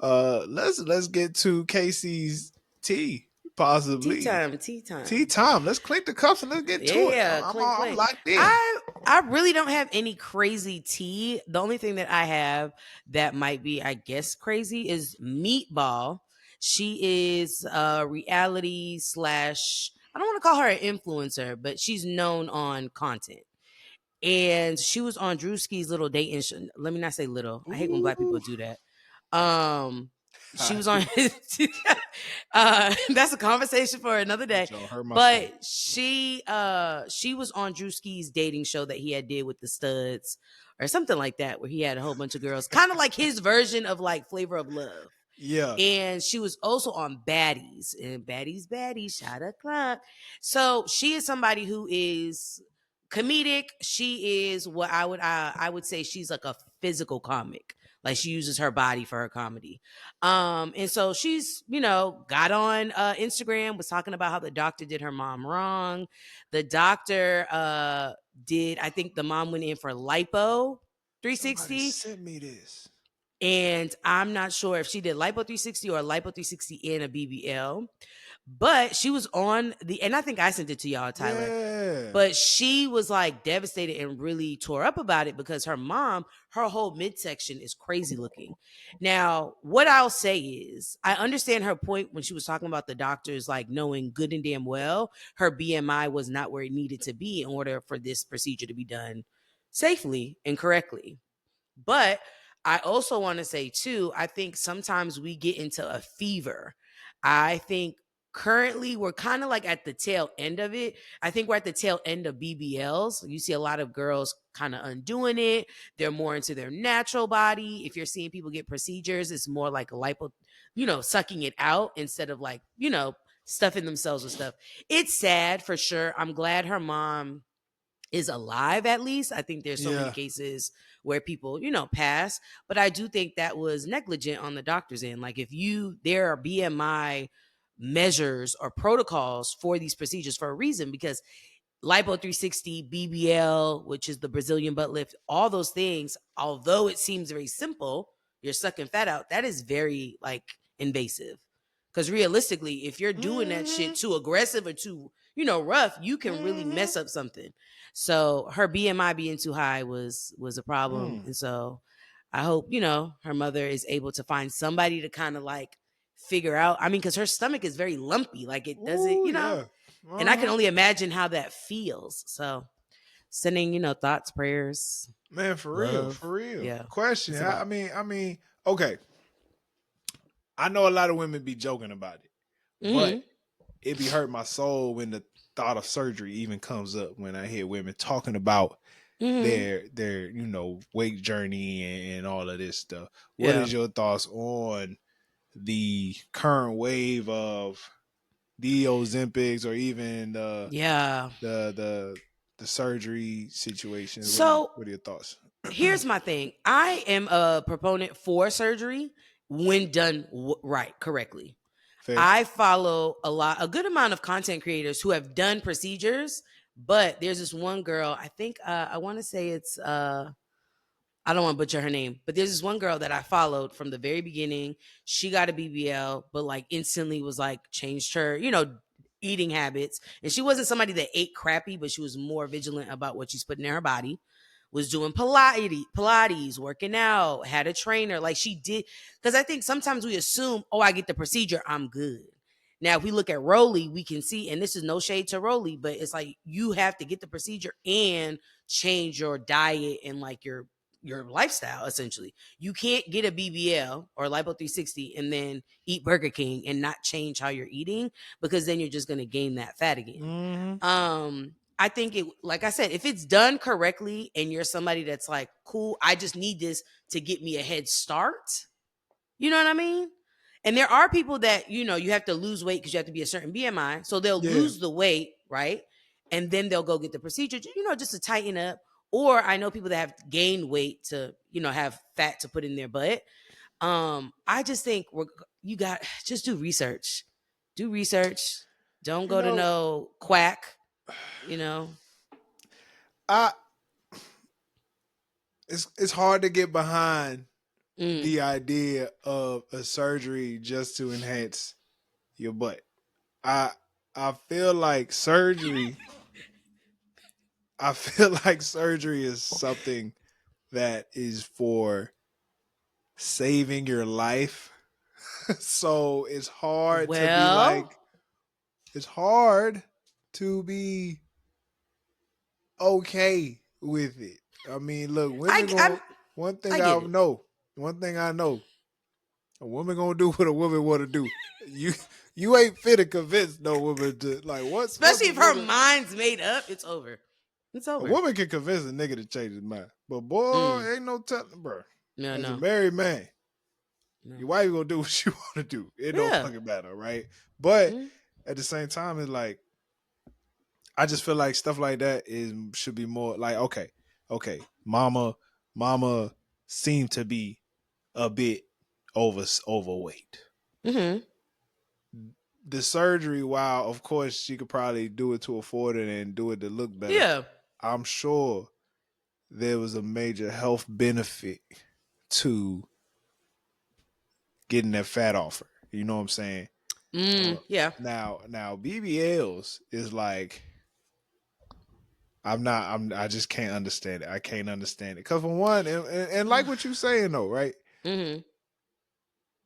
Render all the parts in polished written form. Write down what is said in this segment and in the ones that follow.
Let's get to Casey's tea, possibly. Tea Tea time. time. Let's clink the cups and let's get Yeah, to it. yeah, clink I'm clink. locked in. I really don't have any crazy tea. The only thing that I have that might be, I guess, crazy is Meatball. She is a reality slash. I don't want to call her an influencer, but she's known on content. And she was on Drewski's little dating show. Let me not say little. I hate when black people Ooh. do that. She was on his that's a conversation for another day. But y'all hurt my feelings. But she was on Drewski's dating show that he had did with the studs or something like that, where he had a whole bunch of girls, kind of like his version of like Flavor of Love. Yeah. And she was also on Baddies and Baddies, shot o'clock. So she is somebody who is comedic. She is what I would say she's like a physical comic. Like she uses her body for her comedy. And so she's, got on Instagram, was talking about how the doctor did her mom wrong. The doctor did, I think the mom went in for lipo Somebody 360. sent me this. And I'm not sure if she did lipo 360 or lipo 360 and a BBL. But she was on and I think I sent it to y'all, Tyler. Yeah. But she was like devastated and really tore up about it because her mom, her whole midsection is crazy looking. Now, what I'll say is, I understand her point when she was talking about the doctors like knowing good and damn well her BMI was not where it needed to be in order for this procedure to be done safely and correctly. But I also want to say too, I think sometimes we get into a fever. I think currently we're kind of like at the tail end of it. I think we're at the tail end of BBLs. You see a lot of girls kind of undoing it. They're more into their natural body. If you're seeing people get procedures, it's more like a lipo, sucking it out instead of like, stuffing themselves with stuff. It's sad for sure. I'm glad her mom is alive at least. I think there's so many Yeah. cases where people, pass, but I do think that was negligent on the doctor's end. Like there are BMI measures or protocols for these procedures for a reason because lipo 360, BBL, which is the Brazilian butt lift, all those things, although it seems very simple, you're sucking fat out, that is very like invasive. Because realistically, if you're doing that Mm-hmm. shit too aggressive or too, rough, you can really Mm-hmm. mess up something. So her BMI being too high was a problem. Mm. And so I hope, her mother is able to find somebody to kind of like figure out. I mean, because her stomach is very lumpy. Like it doesn't, Ooh, yeah. and I can Uh-huh. only imagine how that feels. So sending, thoughts, prayers, Man, for real, love. for real. Yeah. Question. It's a I lot. mean, I mean, okay. I know a lot of women be joking about it, but Mm-hmm. it be hurt my soul when the thought of surgery even comes up when I hear women talking about Mm-hmm. their weight journey and all of this stuff. What Yeah. is your thoughts on the current wave of the Ozempics or even Yeah. the the surgery situations? So What are your thoughts? here's my thing. I am a proponent for surgery when done right, correctly. Fair. I follow a good amount of content creators who have done procedures, but there's this one girl, I think I want to say it's I don't want to butcher her name, but there's this one girl that I followed from the very beginning. She got a BBL, but like instantly was like changed her, eating habits. And she wasn't somebody that ate crappy, but she was more vigilant about what she's putting in her body. Was doing Pilates, working out, had a trainer. Like she did, because I think sometimes we assume, oh, I get the procedure, I'm good. Now, if we look at Rolly, we can see, and this is no shade to Rolly, but it's like you have to get the procedure and change your diet and like your lifestyle essentially. You can't get a BBL or Lipo 360 and then eat Burger King and not change how you're eating because then you're just going to gain that fat again. Mm-hmm. I think it, like I said, if it's done correctly and you're somebody that's like, cool, I just need this to get me a head start. You know what I mean? And there are people that, you have to lose weight because you have to be a certain BMI. So they'll Yeah. lose the weight, right? And then they'll go get the procedure, just to tighten up. Or I know people that have gained weight to, have fat to put in their butt. I just think you got just do research. Do research. Don't You go to know, no quack, you know. I it's hard to get behind the idea of a surgery just to enhance your butt. I I feel like surgery. I feel like surgery is something that is for saving your life. So it's hard to be Well, like, it's hard to be okay with it. I mean, look, women I'm going one I thing get I it. know, one thing I know, a woman gonna do what a woman want to do. You you ain't fit to convince no woman to like what Especially fucking if her woman. mind's made up, it's over. It's A over. woman can convince a nigga to change his mind, but boy, Mm. ain't no telling, bro. No, As a no, married man, no. your wife gonna do what she want to do. It don't Yeah. fucking matter, right? But Mm. at the same time, it's like I just feel like stuff like that is should be more like okay, mama seemed to be a bit overweight. Mm-hmm. The surgery, while of course she could probably do it to afford it and do it to look better, Yeah. I'm sure there was a major health benefit to getting that fat off her. You know what I'm saying? Yeah. Now BBLs is like I just can't understand it. I can't understand it. Cause for one, and like what you saying though, right? Mm-hmm.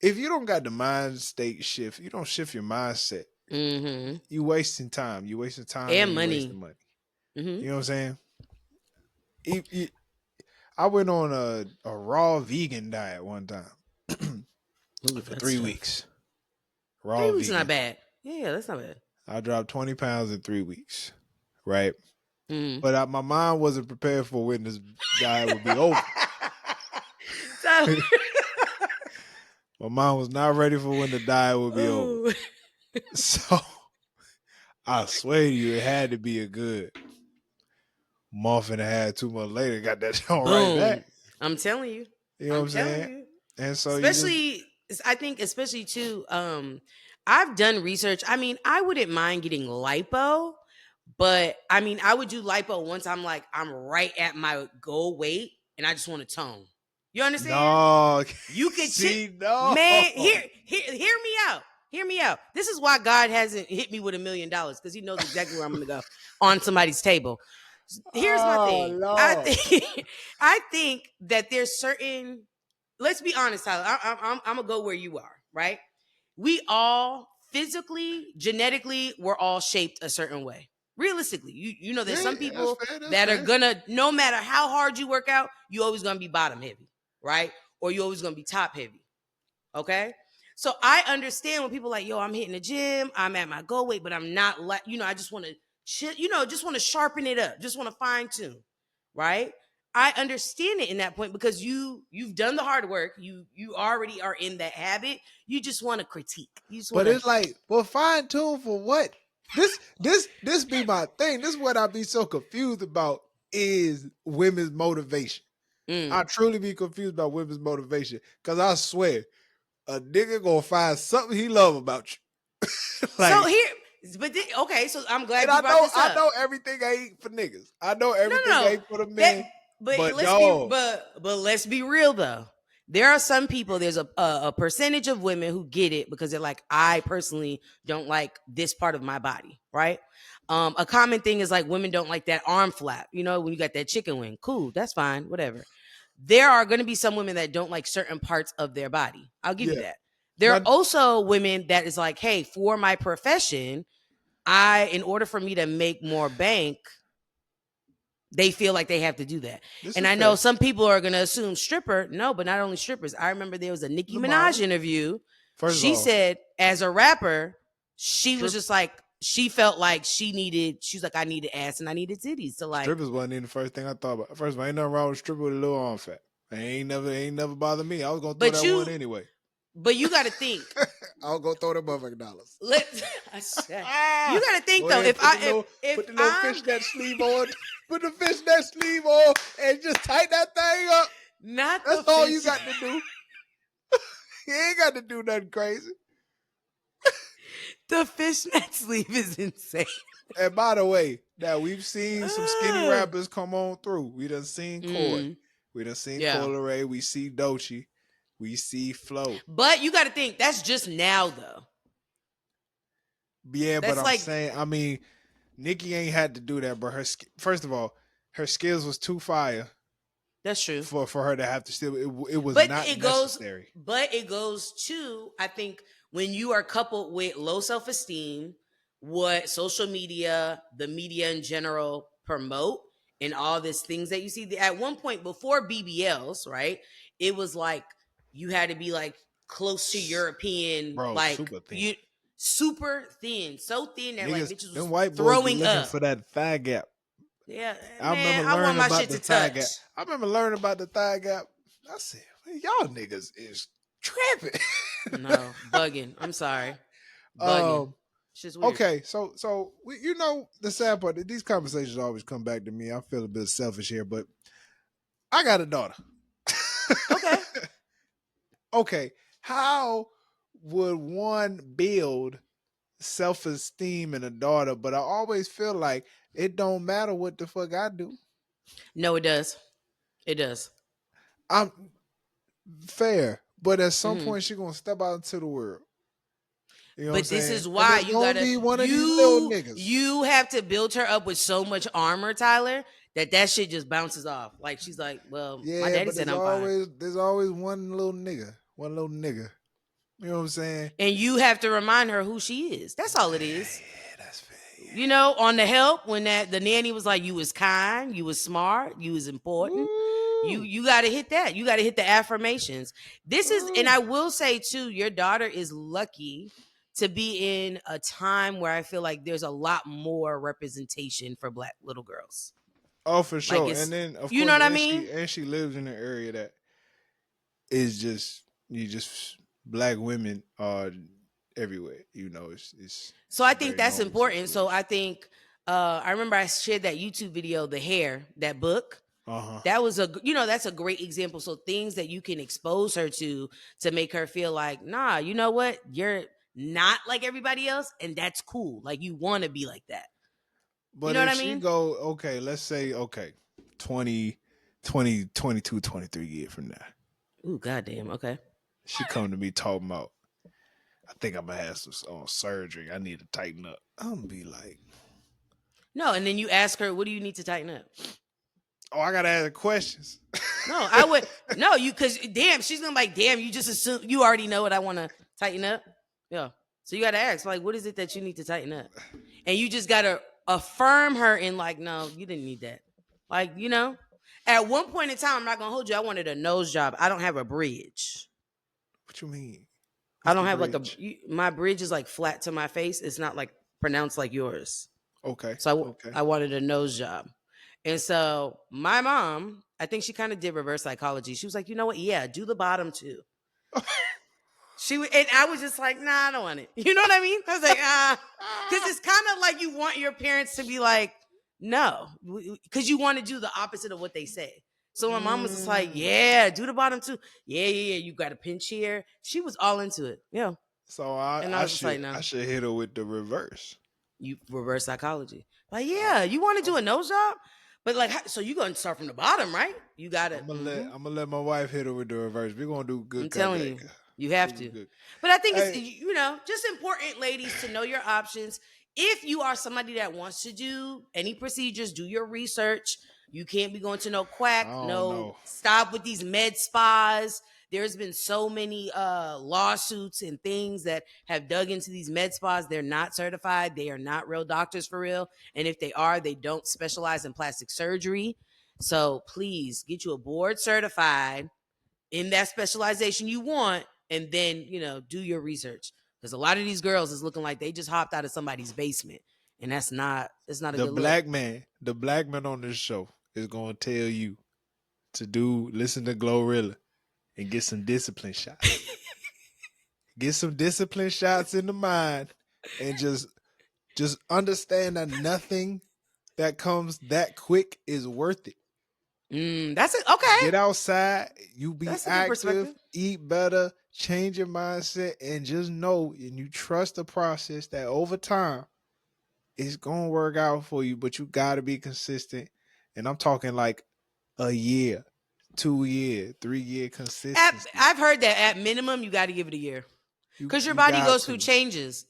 If you don't got the mind state shift, you don't shift your mindset. Mm-hmm. You wasting time. You wasting time and And you wasting money. money. Mm-hmm. You know what I'm saying? I went on a raw vegan diet one time Ooh, for that's 3 weeks. tough. Raw 3 weeks is not vegan. bad. Yeah, that's not bad. I dropped 20 pounds in 3 weeks. Right. Mm-hmm. But my mind wasn't prepared for when this diet would be over. So, My mind was not ready for when the diet would be over. oh. So I swear to you, it had to be a good month and a half, 2 months later, got that show right back. Boom. I'm telling you. You know what I'm I'm telling saying? you. And so you just Especially, I think, especially too, I've done research. I mean, I wouldn't mind getting lipo, but I mean, I would do lipo once I'm right at my goal weight and I just want to tone. You understand? no You could see no. man, hear me out. Hear me out. This is why God hasn't hit me with $1 million because He knows exactly where I'm going to go on somebody's table. Here's my Oh thing. Lord. I think that there's certain. Let's be honest, Tyler. I'm gonna go where you are. Right? We all physically, genetically, we're all shaped a certain way. Realistically, you know, there's Yeah, some yeah, that's people fair. That's that are fair. gonna, no matter how hard you work out, you always gonna be bottom heavy, right? Or you always gonna be top heavy. Okay. So I understand when people are like, yo, I'm hitting the gym, I'm at my goal weight, but I'm not like, I just want to chill, just want to sharpen it up, just want to fine tune. Right. I understand it in that point because you've done the hard work. You already are in that habit. You just want to critique. You just want But to it's like, well, fine tune for what? This be my thing. This is what I be so confused about is women's motivation. I truly be confused about women's motivation. Cause I swear, a nigga gonna find something he love about you. So Like, here, okay, so I'm glad and you brought this I up. know everything ain't for niggas. I know No, everything no, no. ain't for the That, men. but But let's be, dog, but let's be real though. There are some people. There's a percentage of women who get it because they're like, I personally don't like this part of my body, right? A common thing is like women don't like that arm flap. You know, when you got that chicken wing, cool, that's fine, whatever. There are going to be some women that don't like certain parts of their body. I'll give you yeah. that. There are Now, also women that is like, hey, for my profession, in order for me to make more bank, they feel like they have to do that. this And is I know fair. some people are going to assume stripper. No, but not only strippers. I remember there was a Nicki The Minaj model. interview. First of She all, said, as a rapper, she was strip just like, she felt like she's like, I needed ass and I needed titties. So, like, strippers wasn't even the first thing I thought about. First of all, ain't nothing wrong with stripper with a little arm fat. Ain't never bothered me. I was gonna throw but that one anyway. you got to think. I was gonna throw them motherfucking dollars. Let's, you got to think Go though, ahead, if put the little I'm fishnet sleeve on, put the fishnet sleeve on, and just tighten that thing up. not That's the all fish, you got to do. You ain't got to do nothing crazy. the fishnet sleeve is insane. And by the way, now we've seen some skinny rappers come on through. We done seen Coy. Mm, We done seen yeah. Coyle Ray. We see Doechii. We see Flo. But you got to think that's just now though. Yeah, but That's I'm like saying, I mean, Nikki ain't had to do that, but first of all, her skills was too fire that's true. for her to have to still. It was But not it goes necessary. but it goes to I think when you are coupled with low self-esteem, what social media, the media in general promote and all these things that you see at one point before BBLs, right? It was like you had to be like close to European, Bro, like super thin. you super thin, so thin that like Niggas, bitches was them white boys be throwing looking up. for that thigh gap. Yeah, I man, remember I want learning my about shit the to thigh touch. gap. I remember learning about the thigh gap. I said, "Man, y'all niggas is trapping." No, bugging. I'm sorry. Bugging. um. Shit's weird. Okay, so you know the sad part. These conversations always come back to me. I feel a bit selfish here, but I got a daughter. Okay. Okay, how would one build self-esteem in a daughter? But I always feel like it don't matter what the fuck I do. No, it does. It does. I'm fair, but at some Hmm. point she gonna step out into the world. You know what I'm But this saying? is And why it's you gonna gotta be one of these little niggas. you have to build her up with so much armor, Tyler, that shit just bounces off. Like she's like, well, my Yeah, daddy but said I'm fine, there's always one little nigga. One little nigga. You know what I'm saying? and you have to remind her who she is. That's all it is. Yeah, that's fair. You know, on the help when that the nanny was like, you was kind, you was smart, you was important. Ooh, You got to hit that. You got to hit the affirmations. This is, and ooh. I will say too, your daughter is lucky to be in a time where I feel like there's a lot more representation for black little girls. Oh, for Like sure. And it's, then of you know course, what I mean? and she lives in an area that is just you just black women are everywhere. You know, So it's I a think very that's normal important. So situation. I think I remember I shared that YouTube video, The Hair, that book. Uh huh. That was that's a great example. So things that you can expose her to make her feel like, nah, you know what? You're not like everybody else, and that's cool. Like you want to be like that. You But know what if I she mean? go, okay, let's say, okay, 20, 20, 22, 23 years from now, Ooh, goddamn. Okay. she come to me talking about, I think I'm gonna have some surgery. I need to tighten up. I'm gonna be like, No, and then you ask her, what do you need to tighten up? oh, I gotta ask questions. No, I would no, you because damn, she's gonna be like, damn, you just assume you already know what I want to tighten up. Yeah. So you gotta ask, like, what is it that you need to tighten up? And you just gotta affirm her in like, no, you didn't need that. Like, at one point in time, I'm not gonna hold you. I wanted a nose job. I don't have a bridge. What you mean? I What's the don't have like bridge? my bridge is like flat to my face. It's not like pronounced like yours. Okay, So okay. I wanted a nose job. And so my mom, I think she kind of did reverse psychology. She was like, you know what? Yeah, do the bottom too. And I was just like, nah, I don't want it. You know what I mean? I was like, because it's kind of like you want your parents to be like, no, because you want to do the opposite of what they say. So my mom was just like, Mm. yeah, do the bottom too. Yeah, yeah, yeah. You got a pinch here. She was all into it. Yeah. So And I was just like, no, I should hit her with the reverse. you reverse psychology. Like, yeah, you want to do a nose job? But like, so you going to start from the bottom, right? You got it. I'm gonna let my wife hit her with the reverse. We're gonna do I'm good telling comeback. you, you have We do to. good. But I think it's, Hey, just important, ladies, to know your options. If you are somebody that wants to do any procedures, do your research. You can't be going to no I quack, don't no know. stop with these med spas. There's been so many lawsuits and things that have dug into these med spas. They're not certified. They are not real doctors for real. And if they are, they don't specialize in plastic surgery. So please get you a board certified in that specialization you want, and then do your research, because a lot of these girls is looking like they just hopped out of somebody's basement, and it's not a good look. The black man on this show is gonna tell you to listen to Glorilla and get some discipline shots. Get some discipline shots in the mind, and just understand that nothing that comes that quick is worth it. That's it. Okay, Get outside, you be that's a good active, perspective. eat better, change your mindset, and just know and you trust the process that over time it's gonna work out for you, but you gotta be consistent. And I'm talking like a year, 2 year, 3 year consistency. I've heard that at minimum you got to give it a year because your You body got goes through to. changes.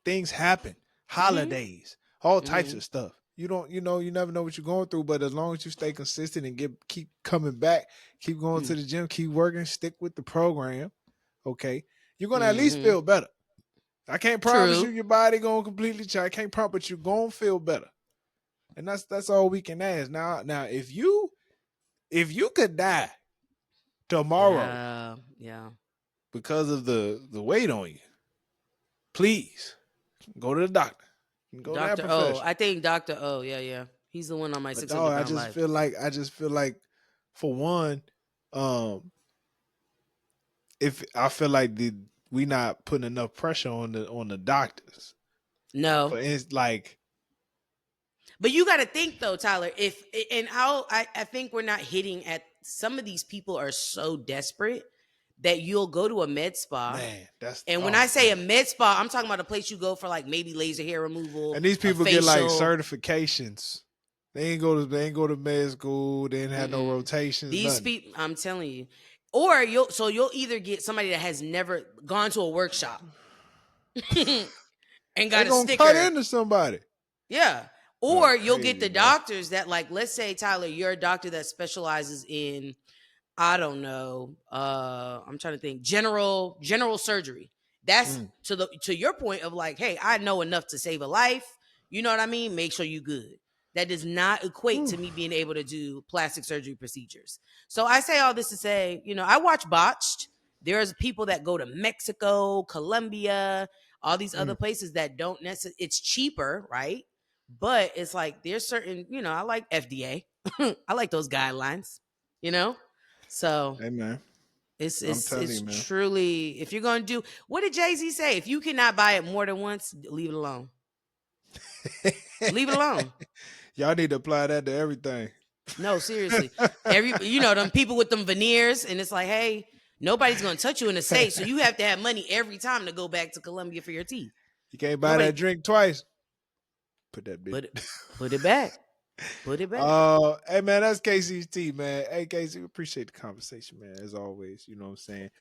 Things happen, Mm-hmm. holidays, all types Mm-hmm. of stuff. You don't, you never know what you're going through. But as long as you stay consistent and keep coming back, keep going to the gym, keep working, stick with the program. Okay, you're gonna at least Mm-hmm. feel better. I can't promise you True. your body gonna completely change. I can't promise, but you're gonna feel better, and that's all we can ask. Now, if you could die tomorrow Yeah. Yeah. because of the weight on you, please go to the doctor. Go to that Dr. O. professional. I think Dr. O. Yeah, yeah. He's the one on my But 600 dog, pound life. I just feel like for one, um, if I feel like we not putting enough pressure on the doctors. No. But it's like, But you got to think though, Tyler, if and how I think we're not hitting at some of these people are so desperate that you'll go to a med spa. man, that's And when I say a med spa, I'm talking about a place you go for like maybe laser hair removal, and these a people get like facial. certifications. They ain't go to med school. They didn't have no rotations. These Nothing. people, I'm telling you, or you'll either get somebody that has never gone to a workshop and They got a gonna cut sticker. into somebody. Yeah. Oh, Or you'll get crazy, the man. doctors that, like, let's say, Tyler, you're a doctor that specializes in, I don't know, I'm trying to think, general surgery. That's to your point of like, hey, I know enough to save a life. You know what I mean? Make sure you good. That does not equate to me being able to do plastic surgery procedures. So I say all this to say, I watch Botched. There's people that go to Mexico, Colombia, all these other places that don't necessarily, it's cheaper, right? But it's like there's certain, I like FDA. I like those guidelines, So Hey man, it's I'm it's telling it's you, man. truly, if you're gonna do, what did Jay-Z say? If you cannot buy it more than once, leave it alone. Leave it alone. Y'all need to apply that to everything. No, seriously. Them people with them veneers, and it's like, hey, nobody's gonna touch you in the States, so you have to have money every time to go back to Colombia for your teeth. You can't buy Nobody that drink twice. Put that bitch. put it back. Put it back. Hey man, that's KCT, man. Hey KC, appreciate the conversation, man. As always, you know what I'm saying.